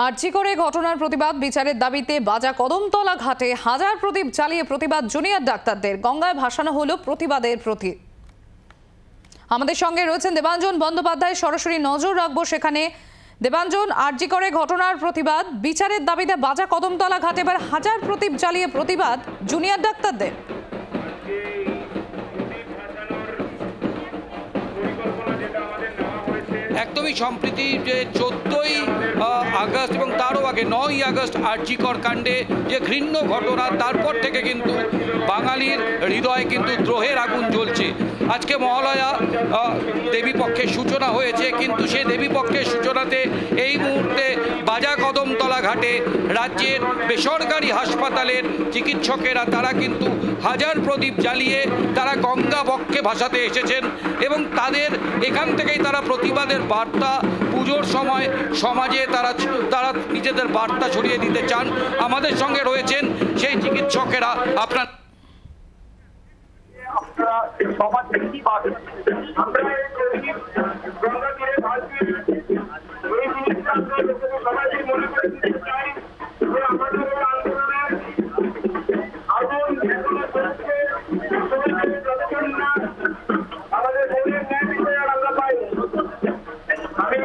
আরজি করে ঘটনার প্রতিবাদ বিচারের দাবিতে বাজা কদমতলা ঘাটে হাজার প্রদীপ জ্বালিয়ে প্রতিবাদ জুনিয়র ডাক্তারদের। গঙ্গায় ভাসানো হলো প্রতিবাদের প্রতীক। আমাদের সঙ্গে রয়েছেন দেবাঞ্জন বন্দ্যোপাধ্যায়, সরাসরি নজর রাখবো সেখানে। দেবাঞ্জন, আরজি করে ঘটনার প্রতিবাদ বিচারের দাবিতে বাজা কদমতলা ঘাটে এবার হাজার প্রদীপ জ্বালিয়ে প্রতিবাদ জুনিয়র ডাক্তারদের। একদমই সম্প্রতি যে 14ই আগস্ট এবং তারও আগে 9ই আগস্ট আরজি কর কাণ্ডে যে ঘৃণ্য ঘটনা, তারপর থেকে কিন্তু বাঙালির হৃদয়ে কিন্তু দ্রোহের আগুন জ্বলছে। আজকে মহালয়া দেবী পক্ষের সূচনা হয়েছে, কিন্তু সেই দেবী পক্ষের সূচনাতে এই মুহূর্তে বাজা কদমতলা ঘাটে রাজ্যের বেসরকারি হাসপাতালের চিকিৎসকেরা তারা কিন্তু হাজার প্রদীপ জ্বালিয়ে তারা গঙ্গা বক্ষে ভাসাতে এসেছেন এবং তাদের এখান থেকেই তারা প্রতিবাদের বার্তা পুজোর সময় সমাজে তারা নিজেদের বার্তা ছড়িয়ে দিতে চান। আমাদের সঙ্গে রয়েছেন সেই চিকিৎসকেরা। আপনার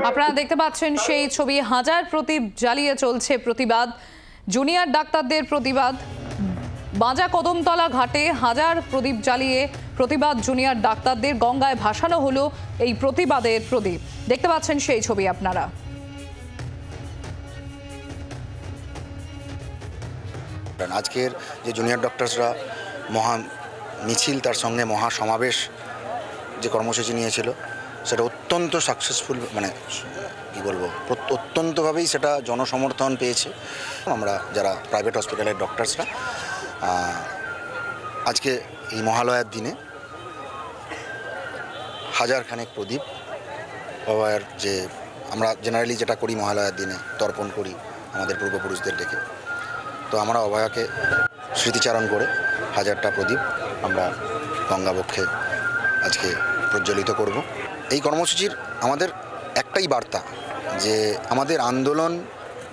আপনারা দেখতে পাচ্ছেন সেই ছবি, হাজার প্রদীপ জ্বালিয়ে চলছে প্রতিবাদ জুনিয়র ডাক্তারদের। প্রতিবাদ বাজা কদমতলা ঘাটে হাজার প্রদীপ জ্বালিয়ে প্রতিবাদ জুনিয়র ডাক্তারদের। গঙ্গায় ভাসানো হলো এই প্রতিবাদের প্রদীপ। দেখতে পাচ্ছেন সেই ছবি আপনারা। আজকের যে জুনিয়র ডক্টরসরা মহা মিছিল, তার সঙ্গে মহা সমাবেশ যে কর্মসূচি নিয়েছিল, সেটা অত্যন্ত সাকসেসফুল, মানে কী বলবো, অত্যন্তভাবেই সেটা জনসমর্থন পেয়েছে। আমরা যারা প্রাইভেট হসপিটালের ডক্টরসরা আজকে এই মহালয়ার দিনে হাজারখানেক প্রদীপ বাবার, যে আমরা জেনারেলি যেটা করি মহালয়ার দিনে তর্পণ করি আমাদের পূর্বপুরুষদের ডেকে, তো আমরা অভয়াকে স্মৃতিচারণ করে হাজারটা প্রদীপ আমরা গঙ্গাবক্ষে আজকে প্রজ্বলিত করব। এই কর্মসূচির আমাদের একটাই বার্তা, যে আমাদের আন্দোলন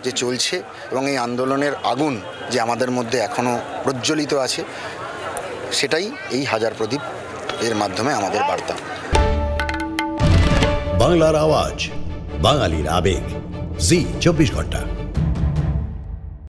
যে চলছে এবং এই আন্দোলনের আগুন যে আমাদের মধ্যে এখনও প্রজ্বলিত আছে, সেটাই এই হাজার প্রদীপ এর মাধ্যমে আমাদের বার্তা। বাংলার আওয়াজ, বাঙালির আবেগ, জি 24 ঘন্টা।